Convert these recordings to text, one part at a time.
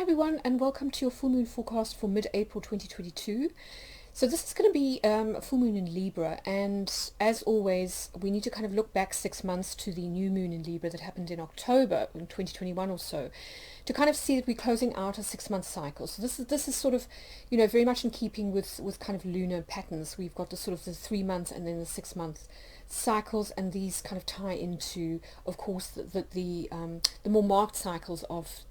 everyone, and welcome to your full moon forecast for mid-April 2022. So this is going to be a full moon in Libra, and as always we need to kind of look back 6 months to the new moon in Libra that happened in October in 2021 or so, to kind of see that we're closing out a 6 month cycle. So this is sort of, very much in keeping with kind of lunar patterns. We've got the sort of the 3 months and then the 6 month cycles, and these kind of tie into, of course, the more marked cycles of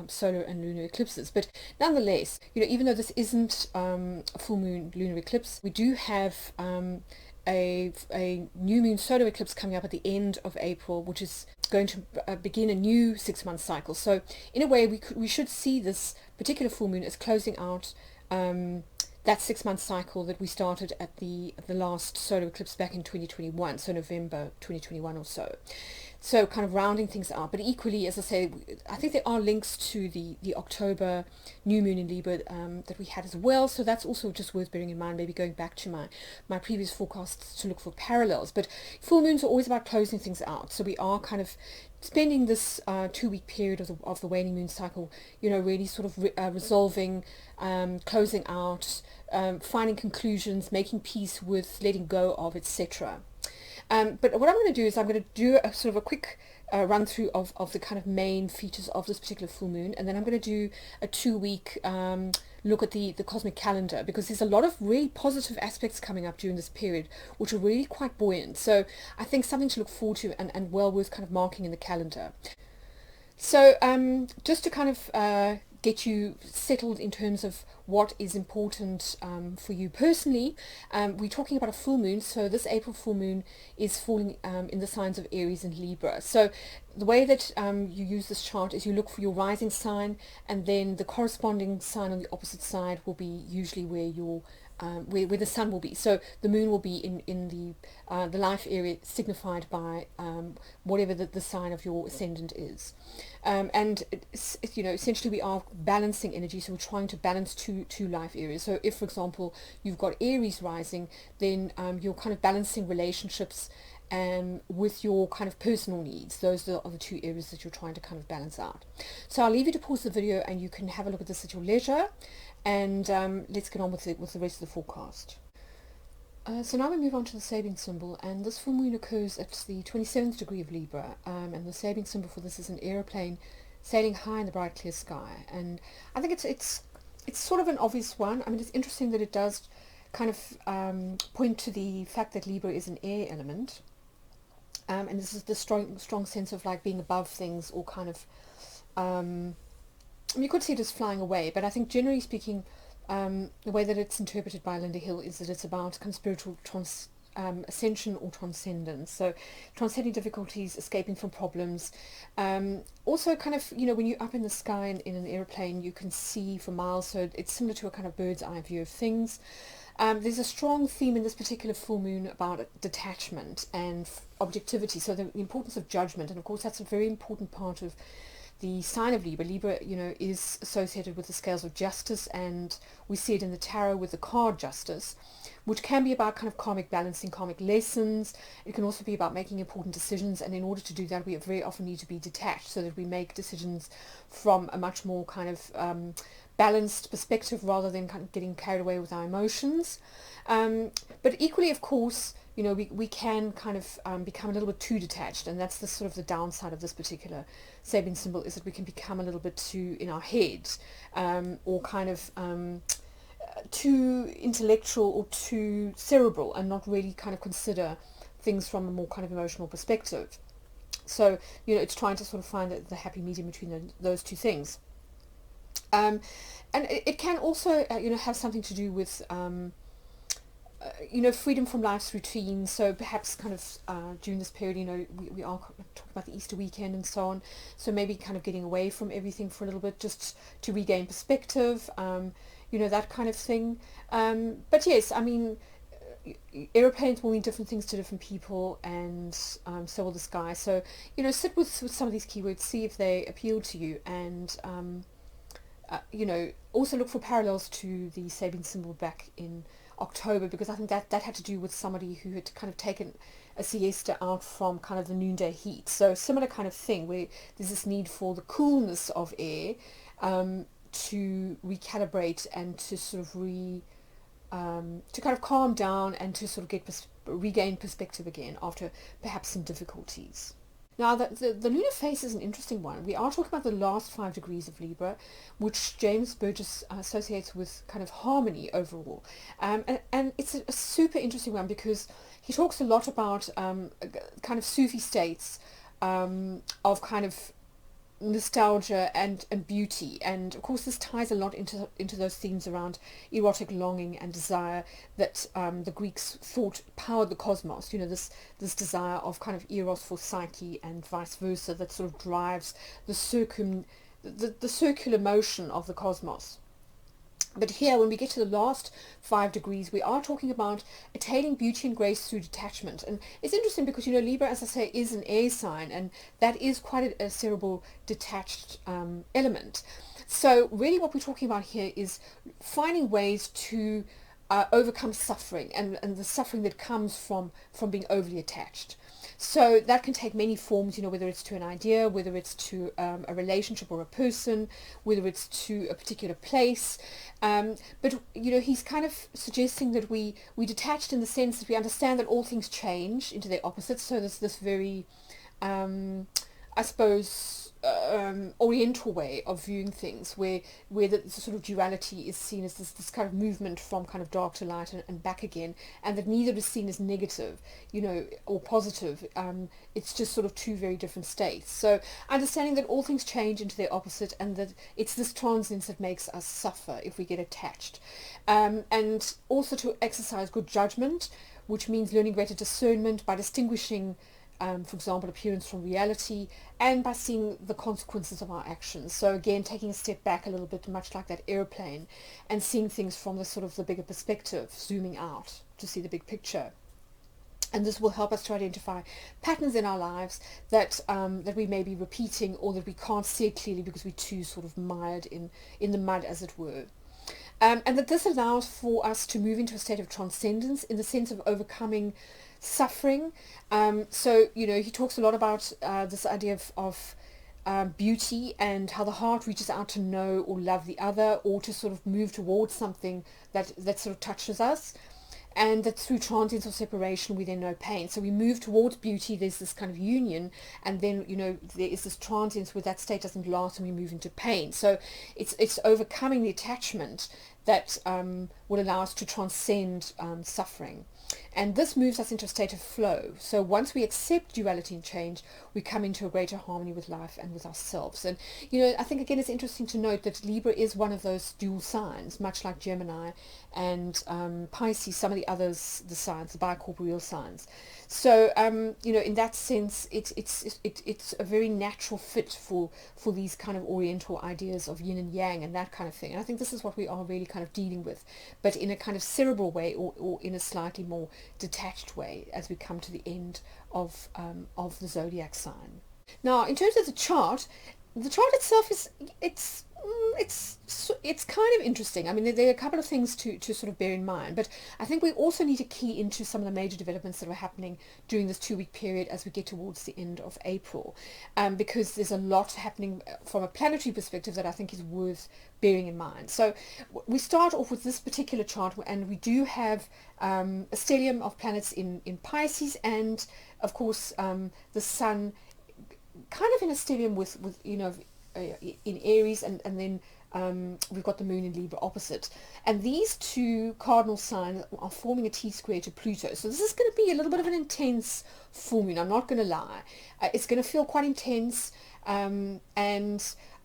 solar and lunar eclipses. But nonetheless, even though this isn't a full moon lunar eclipse, we do have a new moon solar eclipse coming up at the end of April, which is going to begin a new 6 month cycle. So in a way, we should see this particular full moon as closing out that 6 month cycle that we started at the last solar eclipse back in 2021, so November 2021 or so. So kind of rounding things out. But equally, as I say, I think there are links to the October new moon in Libra that we had as well. So that's also just worth bearing in mind, maybe going back to my previous forecasts to look for parallels. But full moons are always about closing things out. So we are kind of spending this 2 week period of the waning moon cycle, really sort of resolving, closing out, finding conclusions, making peace with letting go of, etc. But what I'm going to do is I'm going to do a sort of a quick run through of the kind of main features of this particular full moon, and then I'm going to do a 2 week look at the cosmic calendar, because there's a lot of really positive aspects coming up during this period which are really quite buoyant. So I think something to look forward to, and well worth kind of marking in the calendar. So just to kind of get you settled in terms of what is important for you personally, we're talking about a full moon. So this April full moon is falling in the signs of Aries and Libra. So the way that you use this chart is you look for your rising sign, and then the corresponding sign on the opposite side will be usually where your where the sun will be. So the moon will be in the life area signified by whatever the sign of your ascendant is. And essentially we are balancing energy, so we're trying to balance two life areas. So if, for example, you've got Aries rising, then you're kind of balancing relationships with your kind of personal needs. Those are the two areas that you're trying to kind of balance out. So I'll leave you to pause the video and you can have a look at this at your leisure, and let's get on with the rest of the forecast. So now we move on to the Sabian symbol, and this full moon occurs at the 27th degree of Libra, and the Sabian symbol for this is an aeroplane sailing high in the bright clear sky. And I think it's sort of an obvious one. I mean, it's interesting that it does kind of point to the fact that Libra is an air element, and this is the strong sense of like being above things, or kind of you could see it as flying away, but I think generally speaking, the way that it's interpreted by Linda Hill is that it's about kind of spiritual ascension or transcendence. So transcending difficulties, escaping from problems. Also kind of, when you're up in the sky in an airplane, you can see for miles, so it's similar to a kind of bird's eye view of things. There's a strong theme in this particular full moon about detachment and objectivity, so the importance of judgment, and of course that's a very important part of the sign of Libra. Libra, is associated with the scales of justice, and we see it in the tarot with the card Justice, which can be about kind of karmic balancing, karmic lessons. It can also be about making important decisions, and in order to do that, we very often need to be detached, so that we make decisions from a much more kind of balanced perspective, rather than kind of getting carried away with our emotions. But equally, of course, we can kind of become a little bit too detached, and that's the sort of the downside of this particular Sabian symbol, is that we can become a little bit too in our heads, or kind of too intellectual or too cerebral, and not really kind of consider things from a more kind of emotional perspective. So it's trying to sort of find the happy medium between those two things. And it can also have something to do with freedom from life's routine. So perhaps kind of during this period, we are talking about the Easter weekend and so on. So maybe kind of getting away from everything for a little bit, just to regain perspective, that kind of thing. But yes, I mean, aeroplanes will mean different things to different people, and so will the sky. So, sit with some of these keywords, see if they appeal to you, and also look for parallels to the Sabian symbol back in October, because I think that had to do with somebody who had kind of taken a siesta out from kind of the noonday heat. So similar kind of thing where there's this need for the coolness of air to recalibrate and to sort of to kind of calm down and to sort of regain perspective again after perhaps some difficulties. Now, the lunar face is an interesting one. We are talking about the last 5 degrees of Libra, which James Burgess associates with kind of harmony overall. And it's a super interesting one because he talks a lot about kind of Sufi states of kind of nostalgia and beauty, and of course this ties a lot into those themes around erotic longing and desire that the Greeks thought powered the cosmos. You know, this desire of kind of eros for psyche and vice versa that sort of drives the circular motion of the cosmos. But here, when we get to the last 5 degrees, we are talking about attaining beauty and grace through detachment. And it's interesting because, you know, Libra, as I say, is an air sign, and that is quite a cerebral detached element. So really what we're talking about here is finding ways to overcome suffering and the suffering that comes from being overly attached. So that can take many forms, you know, whether it's to an idea, whether it's to a relationship or a person, whether it's to a particular place. But, you know, he's kind of suggesting that we detached in the sense that we understand that all things change into their opposites. So there's this very, I suppose, oriental way of viewing things where the sort of duality is seen as this kind of movement from kind of dark to light and back again, and that neither is seen as negative, you know, or positive. It's just sort of two very different states. So understanding that all things change into their opposite, and that it's this transience that makes us suffer if we get attached, and also to exercise good judgment, which means learning greater discernment by distinguishing for example, appearance from reality, and by seeing the consequences of our actions. So again, taking a step back a little bit, much like that airplane, and seeing things from the sort of the bigger perspective, zooming out to see the big picture. And this will help us to identify patterns in our lives that that we may be repeating, or that we can't see it clearly because we're too sort of mired in the mud, as it were. And that this allows for us to move into a state of transcendence in the sense of overcoming suffering. So, you know, he talks a lot about this idea of beauty, and how the heart reaches out to know or love the other, or to sort of move towards something that sort of touches us. And that through transience or separation we then know pain. So we move towards beauty, there's this kind of union, and then, you know, there is this transience where that state doesn't last and we move into pain. So it's overcoming the attachment that will allow us to transcend suffering. And this moves us into a state of flow. So once we accept duality and change, we come into a greater harmony with life and with ourselves. And, you know, I think again it's interesting to note that Libra is one of those dual signs, much like Gemini and Pisces, some of the others, the signs, the bicorporeal signs. So, you know, in that sense, it's a very natural fit for these kind of oriental ideas of yin and yang and that kind of thing. And I think this is what we are really kind of dealing with, but in a kind of cerebral way, or in a slightly more detached way, as we come to the end of the zodiac sign. Now, in terms of the chart itself is it's kind of interesting. I mean, there are a couple of things to sort of bear in mind, but I think we also need to key into some of the major developments that are happening during this 2-week period as we get towards the end of April, because there's a lot happening from a planetary perspective that I think is worth bearing in mind. So we start off with this particular chart, and we do have a stellium of planets in Pisces, and of course the Sun kind of in a stellium with you know, in Aries, and then we've got the Moon in Libra opposite, and these two cardinal signs are forming a T-square to Pluto. So this is going to be a little bit of an intense full moon, I'm not going to lie. It's going to feel quite intense, and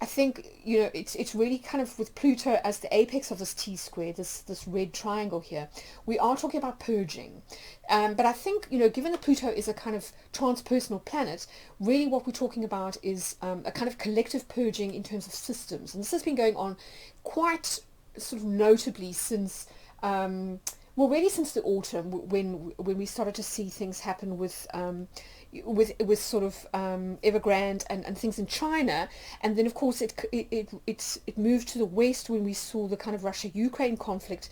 I think, you know, it's really kind of with Pluto as the apex of this T-square, this red triangle here. We are talking about purging, but I think, you know, given that Pluto is a kind of transpersonal planet, really what we're talking about is a kind of collective purging in terms of systems, and this has been going on quite sort of notably since Well, really since the autumn, when we started to see things happen with sort of Evergrande and things in China, and then of course it moved to the west when we saw the kind of Russia-Ukraine conflict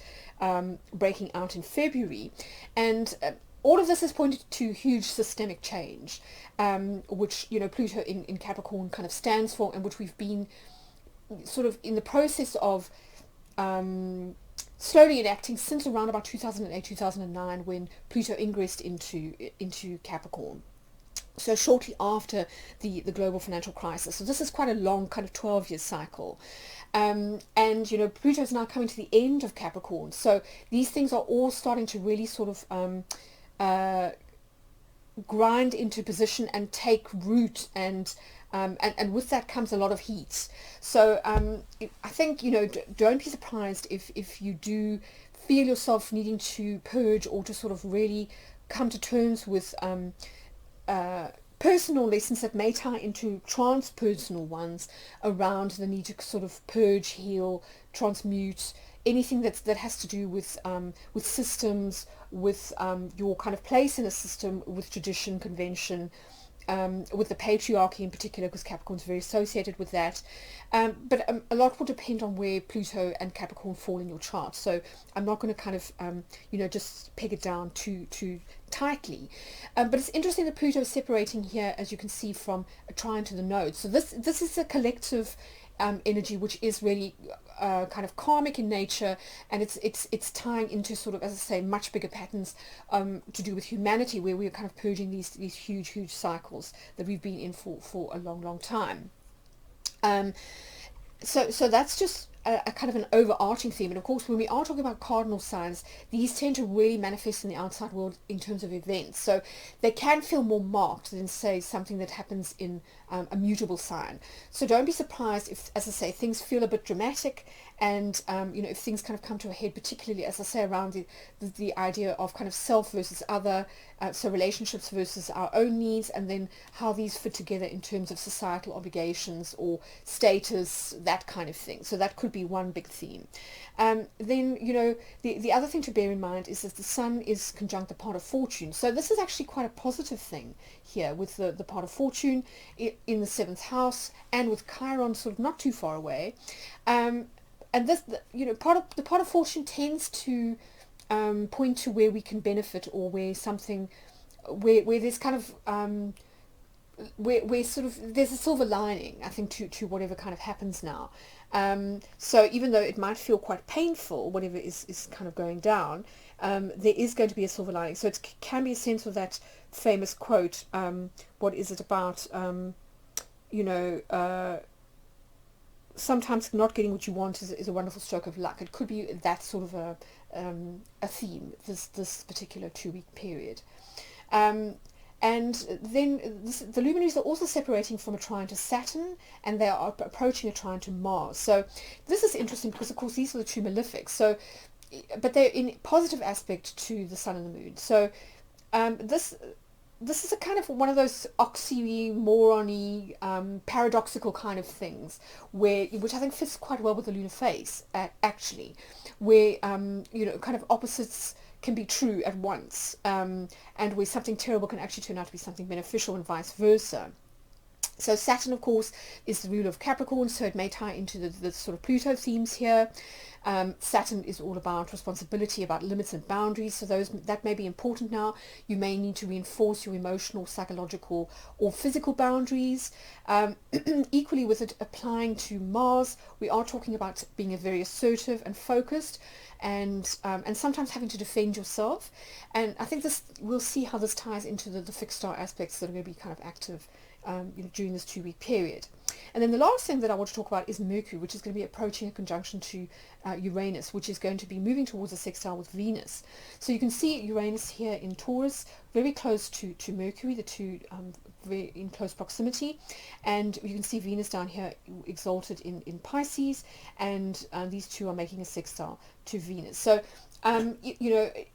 breaking out in February, and all of this has pointed to huge systemic change, which Pluto in Capricorn kind of stands for, and which we've been sort of in the process of slowly enacting since around about 2008, 2009, when Pluto ingressed into Capricorn. So shortly after the global financial crisis. So this is quite a long kind of 12-year cycle. And Pluto is now coming to the end of Capricorn. So these things are all starting to really sort of grind into position and take root, and with that comes a lot of heat. So I think don't be surprised if you do feel yourself needing to purge or to sort of really come to terms with personal lessons that may tie into transpersonal ones around the need to sort of purge, heal, transmute anything that has to do with systems, with your kind of place in a system, with tradition, convention, with the patriarchy in particular, because Capricorn's very associated with that. But a lot will depend on where Pluto and Capricorn fall in your chart. So I'm not going to kind of, just peg it down too tightly. But it's interesting that Pluto is separating here, as you can see, from a trine to the node. So this is a collective energy, which is really kind of karmic in nature, and it's tying into sort of, as I say, much bigger patterns to do with humanity, where we're kind of purging these huge cycles that we've been in for a long time. So that's just a kind of an overarching theme. And of course, when we are talking about cardinal signs, these tend to really manifest in the outside world in terms of events. So they can feel more marked than, say, something that happens in a mutable sign. So don't be surprised if, as I say, things feel a bit dramatic, and if things kind of come to a head, particularly, as I say, around the idea of kind of self versus other, so relationships versus our own needs, and then how these fit together in terms of societal obligations or status, that kind of thing. So that could be one big theme. Then the other thing to bear in mind is that the Sun is conjunct the part of Fortune. So this is actually quite a positive thing here, with the part of Fortune in the 7th house, and with Chiron sort of not too far away. And this, the part of Fortune tends to point to where we can benefit, or where something, where there's kind of where sort of there's a silver lining, I think, to whatever kind of happens now. So even though it might feel quite painful, whatever is kind of going down, there is going to be a silver lining. So it can be a sense of that famous quote, what is it about, sometimes not getting what you want is a wonderful stroke of luck. It could be that sort of a theme, this particular 2-week period. And then the luminaries are also separating from a trine to Saturn, and they are approaching a trine to Mars. So this is interesting because, of course, these are the two malefics. So, but they're in positive aspect to the Sun and the Moon. So this is a kind of one of those oxymoron-y, paradoxical kind of things, which I think fits quite well with the lunar face, actually, where kind of opposites can be true at once, and where something terrible can actually turn out to be something beneficial, and vice versa. So Saturn, of course, is the ruler of Capricorn, so it may tie into the sort of Pluto themes here. Saturn is all about responsibility, about limits and boundaries, so that may be important now. You may need to reinforce your emotional, psychological, or physical boundaries. Equally, with it applying to Mars, we are talking about being very assertive and focused, and sometimes having to defend yourself. And I think we'll see how this ties into the fixed star aspects that are going to be kind of active during this 2-week period. And then the last thing that I want to talk about is Mercury, which is going to be approaching a conjunction to Uranus, which is going to be moving towards a sextile with Venus. So you can see Uranus here in Taurus, very close to Mercury, the two very in close proximity. And you can see Venus down here exalted in Pisces, and these two are making a sextile to Venus. So, an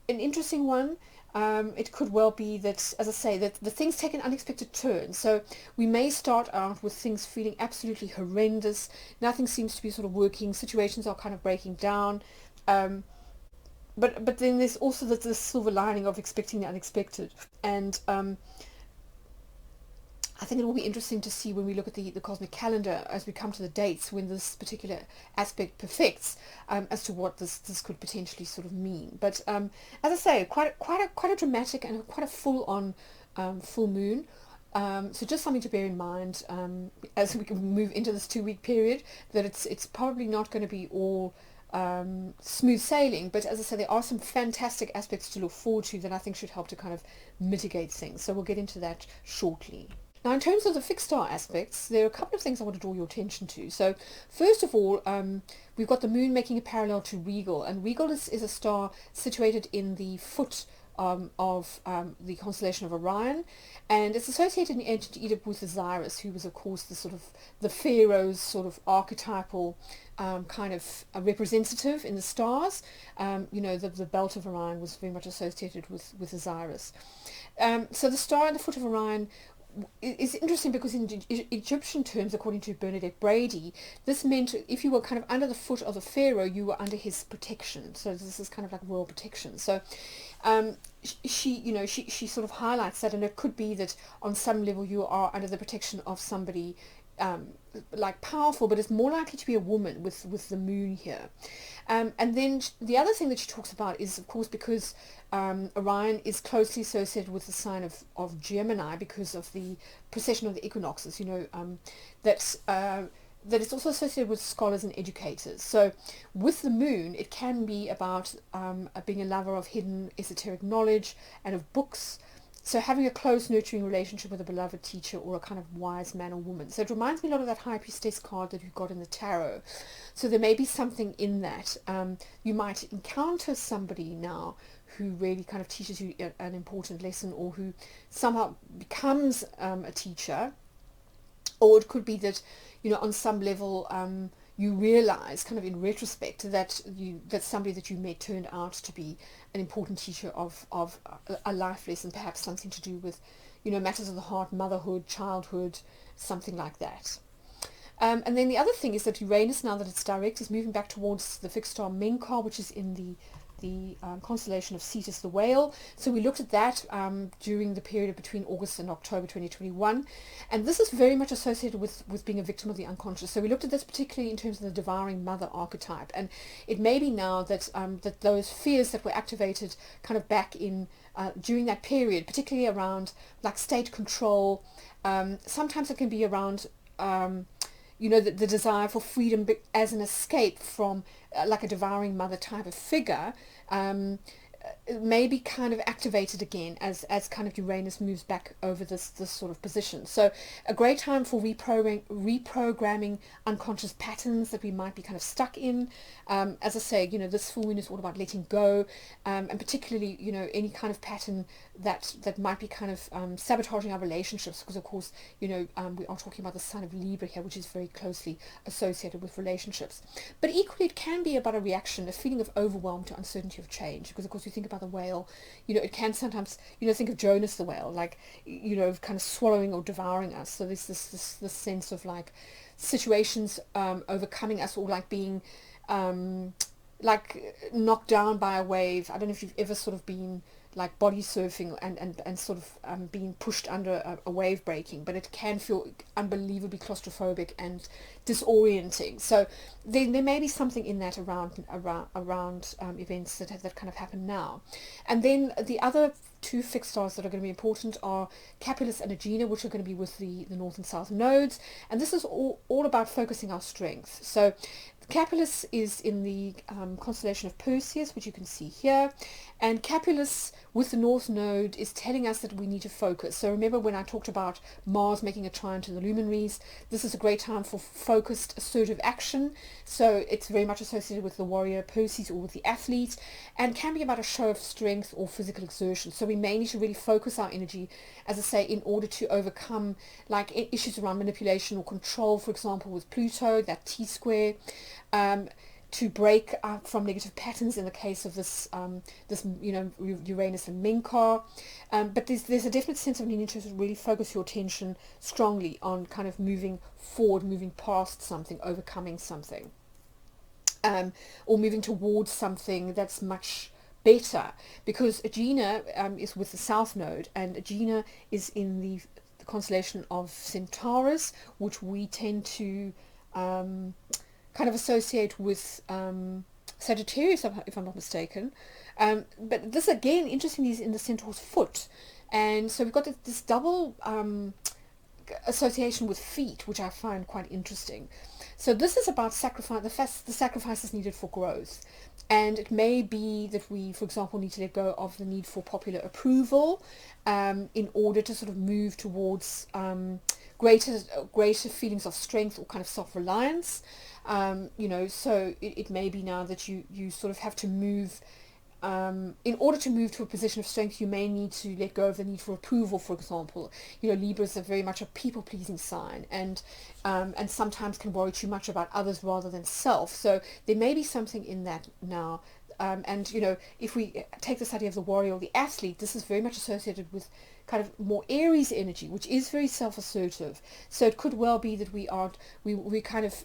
interesting one. It could well be that, as I say, that the things take an unexpected turn. So we may start out with things feeling absolutely horrendous. Nothing seems to be sort of working. Situations are kind of breaking down. but then there's also the silver lining of expecting the unexpected. And I think it will be interesting to see when we look at the cosmic calendar as we come to the dates when this particular aspect perfects, as to what this could potentially sort of mean. But as I say, quite a dramatic and quite a full on full moon. So just something to bear in mind, as we can move into this 2 week period, that it's probably not going to be all smooth sailing, but as I said, there are some fantastic aspects to look forward to that I think should help to kind of mitigate things. So we'll get into that shortly. Now, in terms of the fixed star aspects, there are a couple of things I want to draw your attention to. So first of all, we've got the moon making a parallel to Regal, and Regal is a star situated in the foot of the constellation of Orion, and it's associated in ancient Egypt with Osiris, who was of course the sort of the pharaoh's sort of archetypal kind of a representative in the stars. The belt of Orion was very much associated with Osiris. So the star in the foot of Orion is interesting because in Egyptian terms, according to Bernadette Brady, this meant if you were kind of under the foot of the pharaoh, you were under his protection. So this is kind of like royal protection. So she sort of highlights that, and it could be that on some level you are under the protection of somebody like powerful, but it's more likely to be a woman with the moon here. And then the other thing that she talks about is, of course, because Orion is closely associated with the sign of Gemini because of the precession of the equinoxes, that it's also associated with scholars and educators. So with the moon, it can be about being a lover of hidden esoteric knowledge and of books. So having a close, nurturing relationship with a beloved teacher or a kind of wise man or woman. So it reminds me a lot of that High Priestess card that you got in the tarot. So there may be something in that. You might encounter somebody now who really kind of teaches you an important lesson, or who somehow becomes a teacher. Or it could be that, on some level, you realize kind of in retrospect that somebody that you met turned out to be an important teacher of a life lesson, perhaps something to do with, matters of the heart, motherhood, childhood, something like that. And then the other thing is that Uranus, now that it's direct, is moving back towards the fixed star Menkar, which is in the constellation of Cetus the Whale. So we looked at that during the period between August and October 2021, and this is very much associated with being a victim of the unconscious. So we looked at this particularly in terms of the devouring mother archetype, and it may be now that that those fears that were activated kind of back in during that period, particularly around like state control, sometimes it can be around the desire for freedom as an escape from like a devouring mother type of figure, may be kind of activated again as kind of Uranus moves back over this sort of position. So a great time for reprogramming unconscious patterns that we might be kind of stuck in. As I say, this full moon is all about letting go, and particularly, any kind of pattern that might be kind of sabotaging our relationships, because of course, we are talking about the sign of Libra here, which is very closely associated with relationships. But equally, it can be about a reaction, a feeling of overwhelm to uncertainty of change, because of course you think about the whale, it can sometimes, think of Jonas the whale, like, kind of swallowing or devouring us. So there's this sense of like situations overcoming us, or like being like knocked down by a wave. I don't know if you've ever sort of been like body surfing and sort of being pushed under a wave breaking, but it can feel unbelievably claustrophobic and disorienting. So there may be something in that around events that kind of happen now. And then the other two fixed stars that are going to be important are Capulus and Aegina, which are going to be with the north and south nodes, and this is all about focusing our strength. So Capulus is in the constellation of Perseus, which you can see here, and Capulus with the north node is telling us that we need to focus. So remember when I talked about Mars making a trine to the luminaries, this is a great time for focused assertive action. So it's very much associated with the warrior Perseus, or with the athlete, and can be about a show of strength or physical exertion. So we may need to really focus our energy, as I say, in order to overcome like issues around manipulation or control, for example with Pluto, that T-square, to break up from negative patterns in the case of this Uranus and Menkar. But there's a definite sense of needing to really focus your attention strongly on kind of moving forward, moving past something, overcoming something, or moving towards something that's much better, because Agena is with the south node, and Agena is in the constellation of Centaurus, which we tend to kind of associate with Sagittarius, if I'm not mistaken. But this again, interestingly, is in the Centaur's foot, and so we've got this double association with feet, which I find quite interesting. So this is about sacrifice, the sacrifices needed for growth. And it may be that we, for example, need to let go of the need for popular approval in order to sort of move towards greater feelings of strength or kind of self-reliance. So it may be now that you sort of have to move. In order to move to a position of strength, you may need to let go of the need for approval, for example. Libras are very much a people-pleasing sign, and sometimes can worry too much about others rather than self. So there may be something in that now. If we take this idea of the warrior or the athlete, this is very much associated with kind of more Aries energy, which is very self-assertive. So it could well be that we're kind of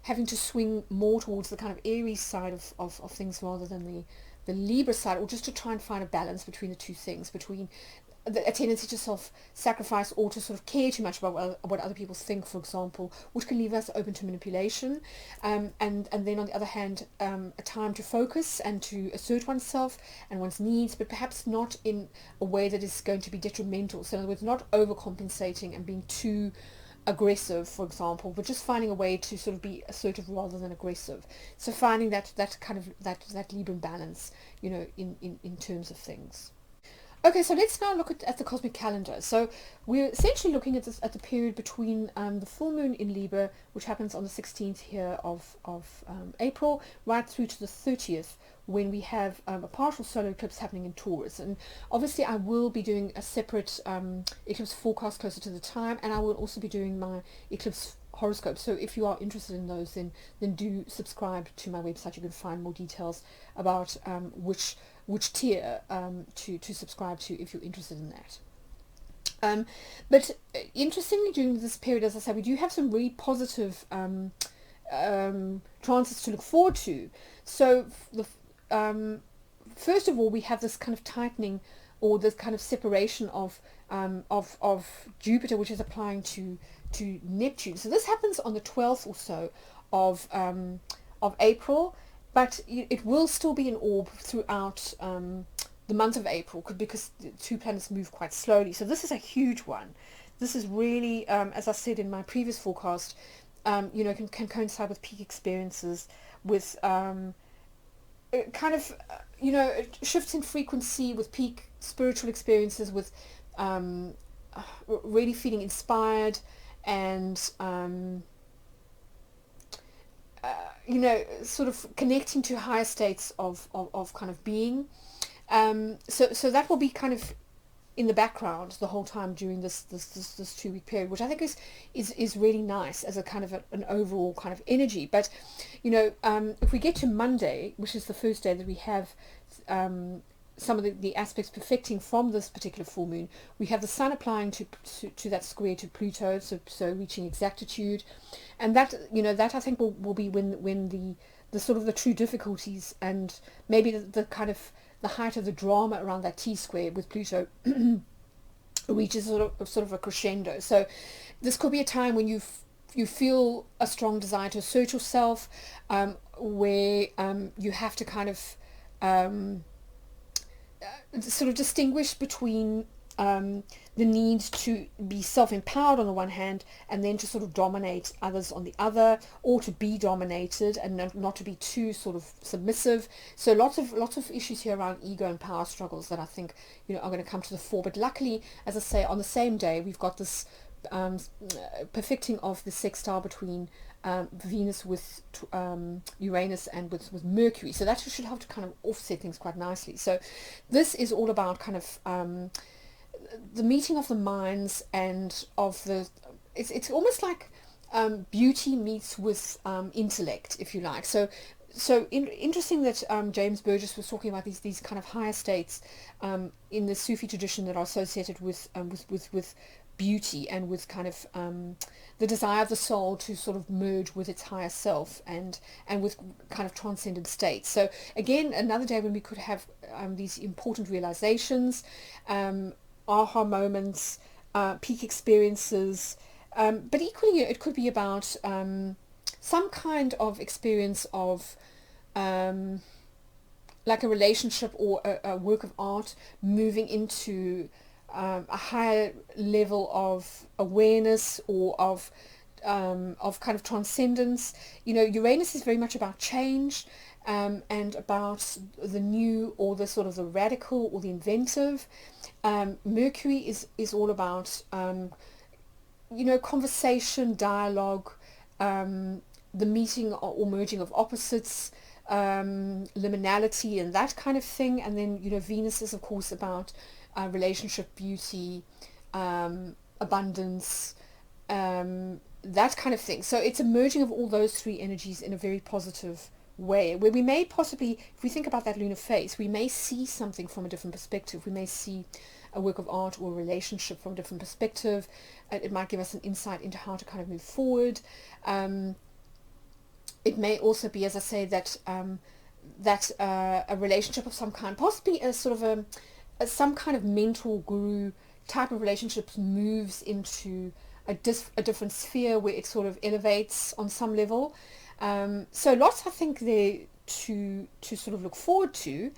having to swing more towards the kind of Aries side of things rather than the Libra side, or just to try and find a balance between the two things, between a tendency to self-sacrifice or to sort of care too much about what other people think, for example, which can leave us open to manipulation, and then on the other hand, a time to focus and to assert oneself and one's needs, but perhaps not in a way that is going to be detrimental. So in other words, not overcompensating and being too aggressive, for example, but just finding a way to sort of be assertive rather than aggressive. So finding that kind of that Libran balance, in terms of things. Okay, so let's now look at the cosmic calendar. So we're essentially looking at the period between the full moon in Libra, which happens on the 16th here of April, right through to the 30th, when we have a partial solar eclipse happening in Taurus. And obviously I will be doing a separate eclipse forecast closer to the time, and I will also be doing my eclipse horoscope. So if you are interested in those, then do subscribe to my website. You can find more details about which tier to subscribe to if you're interested in that. But interestingly, during this period, as I said, we do have some really positive transits to look forward to. So first of all, we have this kind of tightening, or this kind of separation of Jupiter, which is applying to Neptune. So this happens on the 12th or so of April, but it will still be in orb throughout the month of April, because the two planets move quite slowly. So this is a huge one. This is really, as I said in my previous forecast, can coincide with peak experiences, with shifts in frequency, with peak spiritual experiences, with really feeling inspired, and sort of connecting to higher states of kind of being. So that will be kind of in the background the whole time during this 2-week period, which I think is really nice as a kind of an overall kind of energy. But if we get to Monday, which is the first day that we have some of the aspects perfecting from this particular full moon, we have the sun applying to that square to Pluto, so reaching exactitude, and that I think will be when the sort of the true difficulties, and maybe the kind of the height of the drama around that T-square with Pluto reaches sort of a crescendo. So this could be a time when you feel a strong desire to assert yourself, where you have to kind of sort of distinguish between the need to be self-empowered on the one hand, and then to sort of dominate others on the other, or to be dominated and not to be too sort of submissive. So lots of issues here around ego and power struggles that I think are going to come to the fore. But luckily, as I say, on the same day we've got this perfecting of the sextile between Venus with Uranus and with Mercury, so that should help to kind of offset things quite nicely. So this is all about kind of the meeting of the minds, and of it's almost like beauty meets with intellect, if you like. So interesting that James Burgess was talking about these kind of higher states in the Sufi tradition that are associated with beauty and with kind of the desire of the soul to sort of merge with its higher self and with kind of transcendent states. So again, another day when we could have these important realizations, aha moments, peak experiences, but equally it could be about some kind of experience of like a relationship or a work of art moving into a higher level of awareness or of kind of transcendence. Uranus is very much about change and about the new or the sort of the radical or the inventive. Mercury is all about conversation, dialogue, the meeting or merging of opposites, liminality and that kind of thing. And then Venus is of course about relationship, beauty, abundance, that kind of thing. So it's a merging of all those three energies in a very positive way, where we may possibly, if we think about that lunar face, we may see something from a different perspective. We may see a work of art or a relationship from a different perspective. It might give us an insight into how to kind of move forward. It may also be, as I say, that a relationship of some kind, possibly a sort of some kind of mentor guru type of relationships, moves into a different sphere where it sort of elevates on some level. So lots, I think, there to sort of look forward to.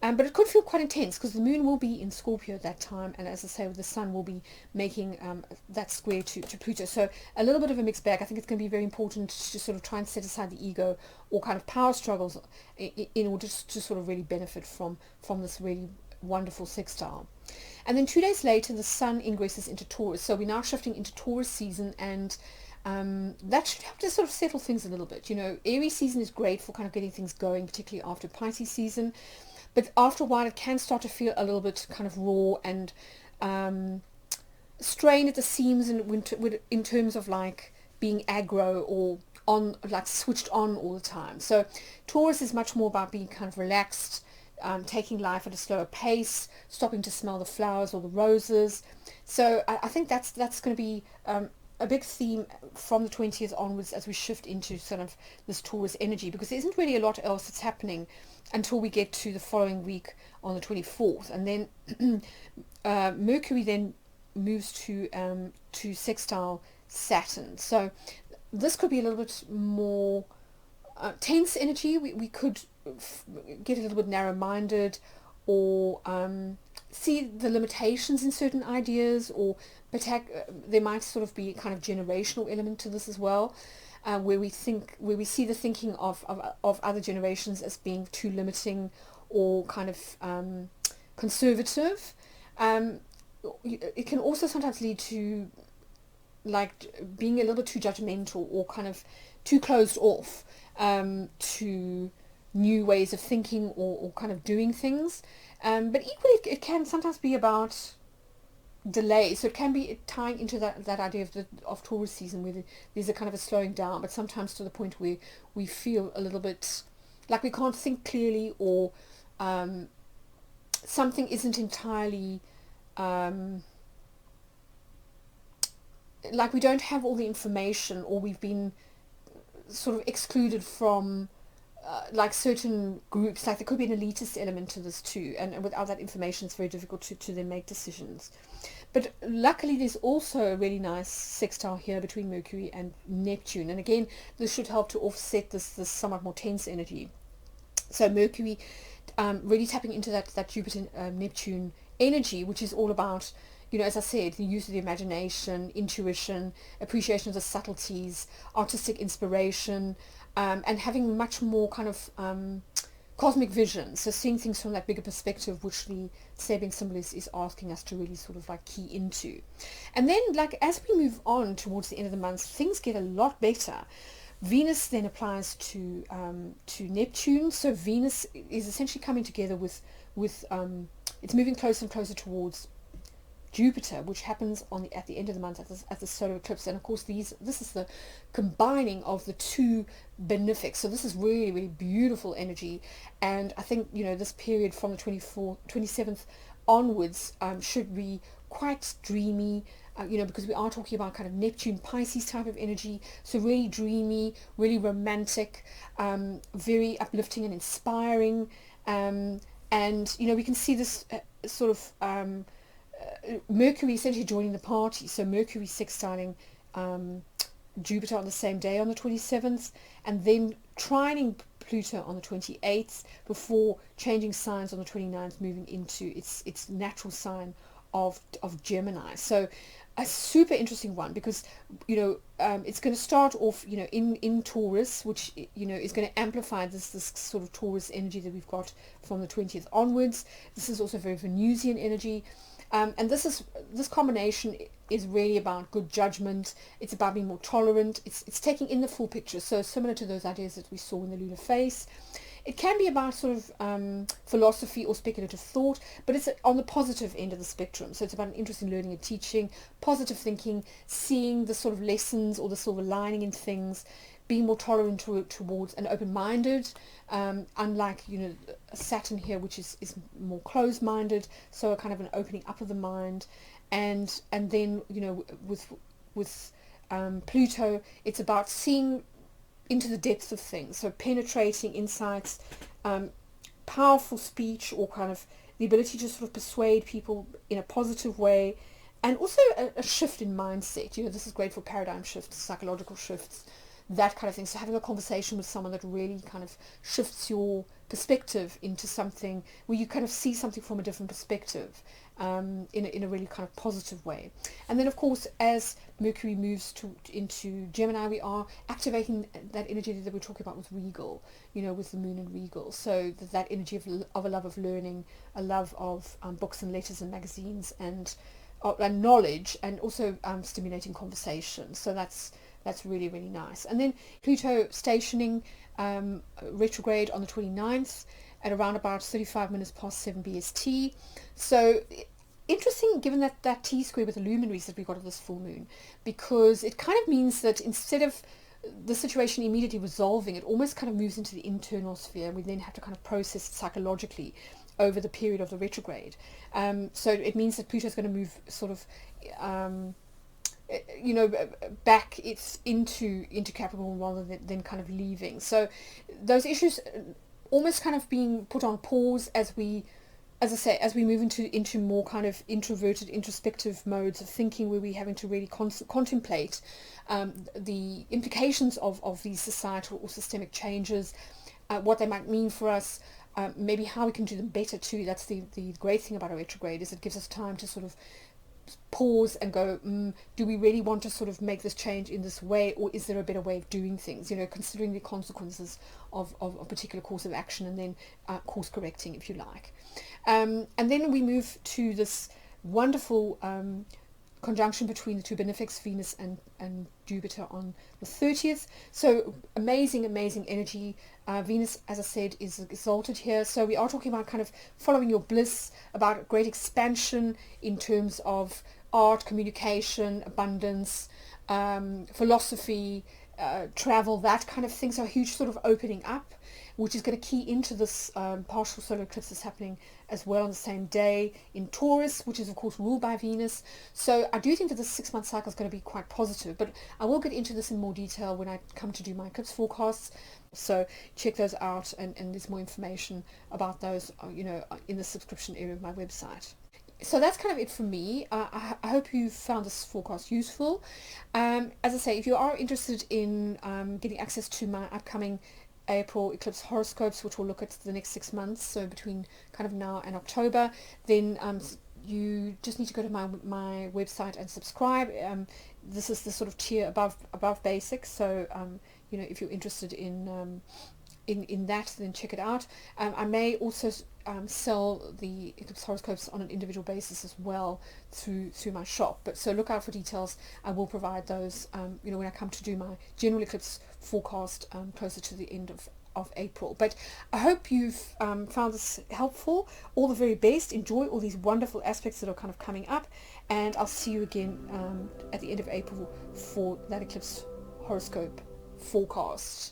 But it could feel quite intense because the moon will be in Scorpio at that time, and as I say, the sun will be making that square to Pluto. So a little bit of a mixed bag. I think it's going to be very important to sort of try and set aside the ego or kind of power struggles in order to sort of really benefit from this really wonderful sextile. And then 2 days later, the sun ingresses into Taurus. So we're now shifting into Taurus season, and that should help to sort of settle things a little bit. Aries season is great for kind of getting things going, particularly after Pisces season. But after a while, it can start to feel a little bit kind of raw and strained at the seams in terms of like being aggro or on, like switched on all the time. So Taurus is much more about being kind of relaxed, taking life at a slower pace, stopping to smell the flowers or the roses. So I think that's going to be a big theme from the 20th onwards as we shift into sort of this Taurus energy, because there isn't really a lot else that's happening until we get to the following week on the 24th, and then Mercury then moves to sextile Saturn. So this could be a little bit more tense energy. We could get a little bit narrow-minded, or see the limitations in certain ideas, or there might sort of be a kind of generational element to this as well, where we see the thinking of other generations as being too limiting or kind of conservative. It can also sometimes lead to like being a little bit too judgmental or kind of too closed off to new ways of thinking or kind of doing things. But equally, it can sometimes be about delay. So it can be tying into that idea of Taurus season, where there's a kind of a slowing down, but sometimes to the point where we feel a little bit like we can't think clearly, or something isn't entirely like we don't have all the information, or we've been sort of excluded from like certain groups. Like there could be an elitist element to this too, and without that information it's very difficult to then make decisions. But luckily there's also a really nice sextile here between Mercury and Neptune, and again this should help to offset this somewhat more tense energy. So Mercury really tapping into that Jupiter Neptune energy, which is all about, as I said, the use of the imagination, intuition, appreciation of the subtleties, artistic inspiration, and having much more kind of cosmic vision. So seeing things from that bigger perspective, which the Sabian symbol is asking us to really sort of like key into. And then like as we move on towards the end of the month, things get a lot better. Venus then applies to Neptune. So Venus is essentially coming together with it's moving closer and closer towards Jupiter, which happens at the end of the month at the solar eclipse. And of course this is the combining of the two benefics. So this is really, really beautiful energy, and I think this period from the 27th onwards should be quite dreamy, because we are talking about kind of Neptune, Pisces type of energy, so really dreamy, really romantic, very uplifting and inspiring, and we can see this sort of Mercury essentially joining the party, so Mercury sextiling Jupiter on the same day on the 27th, and then trining Pluto on the 28th before changing signs on the 29th, moving into its natural sign of Gemini. So a super interesting one, because it's going to start off in Taurus, which is going to amplify this sort of Taurus energy that we've got from the 20th onwards. This is also very Venusian energy. And this combination is really about good judgment. It's about being more tolerant. It's taking in the full picture. So similar to those ideas that we saw in the Lunar Face. It can be about sort of philosophy or speculative thought, but it's on the positive end of the spectrum. So it's about an interest in learning and teaching, positive thinking, seeing the sort of lessons or the silver lining in things, being more tolerant towards and open-minded, unlike Saturn here, which is more closed-minded, so a kind of an opening up of the mind, and then with Pluto, it's about seeing into the depths of things, so penetrating insights, powerful speech, or kind of the ability to sort of persuade people in a positive way, and also a shift in mindset. This is great for paradigm shifts, psychological shifts, that kind of thing. So having a conversation with someone that really kind of shifts your perspective into something where you kind of see something from a different perspective, in a really kind of positive way. And then of course, as Mercury moves into Gemini, we are activating that energy that we're talking about with Regal, with the moon and Regal. So that energy of a love of learning, a love of books and letters and magazines and knowledge, and also stimulating conversation. So that's really, really nice. And then Pluto stationing retrograde on the 29th at around about 35 minutes past 7 BST. So interesting, given that T-square with the luminaries that we got of this full moon, because it kind of means that instead of the situation immediately resolving, it almost kind of moves into the internal sphere. We then have to kind of process it psychologically over the period of the retrograde. So it means that Pluto is going to move sort of back into Capricorn rather than kind of leaving. So those issues almost kind of being put on pause as we move into more kind of introverted, introspective modes of thinking, where we're having to really contemplate the implications of these societal or systemic changes, what they might mean for us, maybe how we can do them better too. That's the great thing about a retrograde, is it gives us time to sort of pause and go, do we really want to sort of make this change in this way, or is there a better way of doing things, considering the consequences of a particular course of action, and then course correcting, if you like. And then we move to this wonderful conjunction between the two benefics, Venus and Jupiter, on the 30th. So amazing energy. Venus, as I said, is exalted here. So we are talking about kind of following your bliss, about great expansion in terms of art, communication, abundance, philosophy, travel, that kind of thing. So a huge sort of opening up, which is going to key into this partial solar eclipse that's happening as well on the same day in Taurus, which is of course ruled by Venus. So I do think that this 6-month cycle is going to be quite positive, but I will get into this in more detail when I come to do my eclipse forecasts. So check those out, and there's more information about those in the subscription area of my website. So that's kind of it for me. I hope you found this forecast useful. As I say, if you are interested in getting access to my upcoming April eclipse horoscopes, which will look at the next 6 months, so between kind of now and October, then you just need to go to my website and subscribe. This is the sort of tier above basic, so if you're interested in that, then check it out. I may also sell the eclipse horoscopes on an individual basis as well through my shop, but so look out for details. I will provide those when I come to do my general eclipse forecast closer to the end of April. But I hope you've found this helpful. All the very best. Enjoy all these wonderful aspects that are kind of coming up, and I'll see you again at the end of April for that eclipse horoscope forecast.